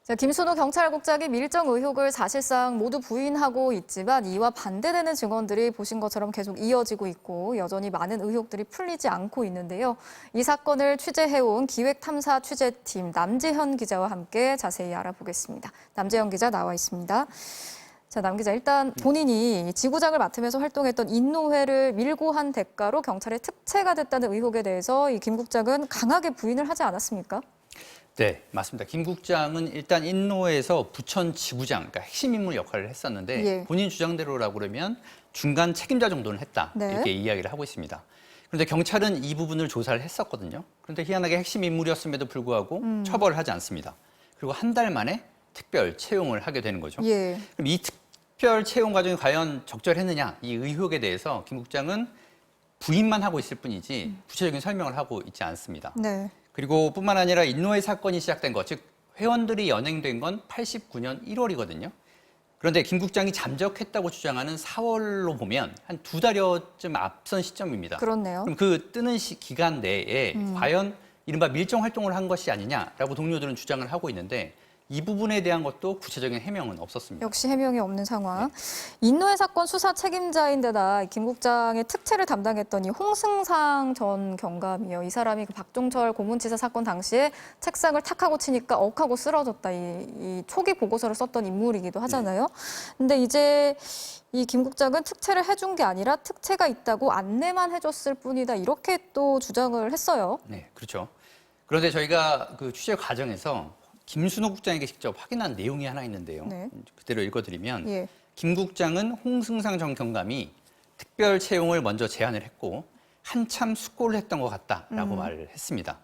자, 김순호 경찰국장이 밀정 의혹을 사실상 모두 부인하고 있지만 이와 반대되는 증언들이 보신 것처럼 계속 이어지고 있고 여전히 많은 의혹들이 풀리지 않고 있는데요. 이 사건을 취재해온 기획탐사 취재팀 남재현 기자와 함께 자세히 알아보겠습니다. 남재현 기자 나와 있습니다. 자, 남 기자, 일단 본인이 지구장을 맡으면서 활동했던 인노회를 밀고 한 대가로 경찰의 특채가 됐다는 의혹에 대해서 이 김 국장은 강하게 부인을 하지 않았습니까? 네, 맞습니다. 김 국장은 일단 인노회에서 부천 지구장, 그러니까 핵심 인물 역할을 했었는데 예. 본인 주장대로라고 그러면 중간 책임자 정도는 했다, 네. 이렇게 이야기를 하고 있습니다. 그런데 경찰은 이 부분을 조사를 했었거든요. 그런데 희한하게 핵심 인물이었음에도 불구하고 처벌을 하지 않습니다. 그리고 한 달 만에 특별 채용을 하게 되는 거죠. 예. 그럼 이 특별 채용 과정이 과연 적절했느냐, 이 의혹에 대해서 김 국장은 부인만 하고 있을 뿐이지 구체적인 설명을 하고 있지 않습니다. 네. 그리고 뿐만 아니라 인노회 사건이 시작된 것, 즉 회원들이 연행된 건 89년 1월이거든요. 그런데 김 국장이 잠적했다고 주장하는 4월로 보면 한 2달여쯤 앞선 시점입니다. 그렇네요. 그럼 그 뜨는 기간 내에 과연 이른바 밀정 활동을 한 것이 아니냐라고 동료들은 주장을 하고 있는데 이 부분에 대한 것도 구체적인 해명은 없었습니다. 역시 해명이 없는 상황. 인노회 사건 수사 책임자인데다 김 국장의 특채를 담당했던 이 홍승상 전 경감이요. 이 사람이 그 박종철 고문치사 사건 당시에 책상을 탁 하고 치니까 억하고 쓰러졌다. 이 초기 보고서를 썼던 인물이기도 하잖아요. 근데 이제 이 김 국장은 특채를 해준 게 아니라 특채가 있다고 안내만 해줬을 뿐이다. 이렇게 또 주장을 했어요. 네, 그렇죠. 그런데 저희가 그 취재 과정에서 김순호 국장에게 직접 확인한 내용이 하나 있는데요. 네. 그대로 읽어드리면 예. 김 국장은 홍승상 전 경감이 특별 채용을 먼저 제안을 했고 한참 숙고를 했던 것 같다라고 말을 했습니다.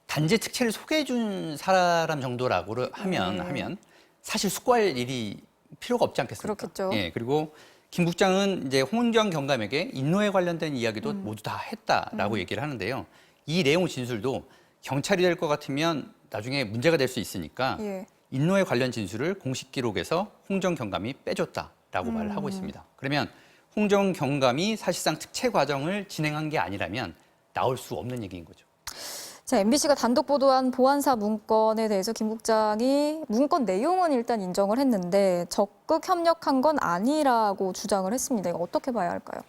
단지 특채를 소개해 준 사람 정도라고 하면 사실 숙고할 일이 필요가 없지 않겠습니까? 그렇겠죠. 예, 그리고 김 국장은 이제 홍 전 경감에게 인노에 관련된 이야기도 모두 다 했다라고 얘기를 하는데요. 이 내용 진술도 경찰이 될 것 같으면 나중에 문제가 될 수 있으니까 예. 인노회 관련 진술을 공식 기록에서 홍 전 경감이 빼줬다라고 말을 하고 있습니다. 그러면 홍 전 경감이 사실상 특채 과정을 진행한 게 아니라면 나올 수 없는 얘기인 거죠. 자, MBC가 단독 보도한 보안사 문건에 대해서 김 국장이 문건 내용은 일단 인정을 했는데 적극 협력한 건 아니라고 주장을 했습니다. 이거 어떻게 봐야 할까요?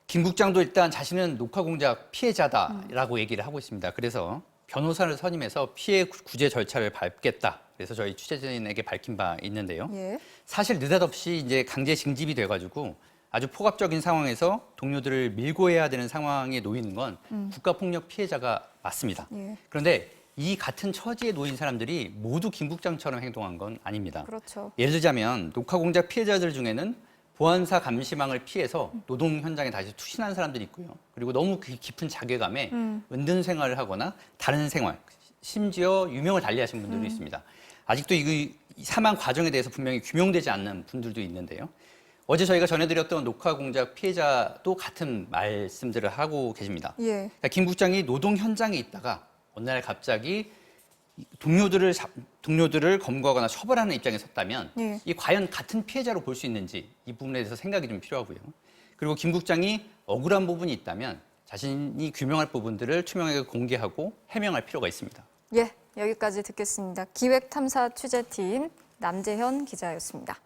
김 국장도 일단 자신은 녹화 공작 피해자다라고 얘기를 하고 있습니다. 그래서 변호사를 선임해서 피해 구제 절차를 밟겠다. 그래서 저희 취재진에게 밝힌 바 있는데요. 예. 사실 느닷없이 이제 강제 징집이 돼가지고 아주 폭압적인 상황에서 동료들을 밀고 해야 되는 상황에 놓이는 건 국가폭력 피해자가 맞습니다. 예. 그런데 이 같은 처지에 놓인 사람들이 모두 김 국장처럼 행동한 건 아닙니다. 그렇죠. 예를 들자면 녹화 공작 피해자들 중에는 보안사 감시망을 피해서 노동 현장에 다시 투신한 사람들이 있고요. 그리고 너무 깊은 자괴감에 은둔 생활을 하거나 다른 생활, 심지어 유명을 달리하신 분들도 있습니다. 아직도 이 사망 과정에 대해서 분명히 규명되지 않는 분들도 있는데요. 어제 저희가 전해드렸던 녹화 공작 피해자도 같은 말씀들을 하고 계십니다. 예. 그러니까 김 국장이 노동 현장에 있다가 어느 날 갑자기 동료들을 검거하거나 처벌하는 입장에 섰다면 예. 이 과연 같은 피해자로 볼 수 있는지 이 부분에 대해서 생각이 좀 필요하고요. 그리고 김 국장이 억울한 부분이 있다면 자신이 규명할 부분들을 투명하게 공개하고 해명할 필요가 있습니다. 예, 여기까지 듣겠습니다. 기획탐사 취재팀 남재현 기자였습니다.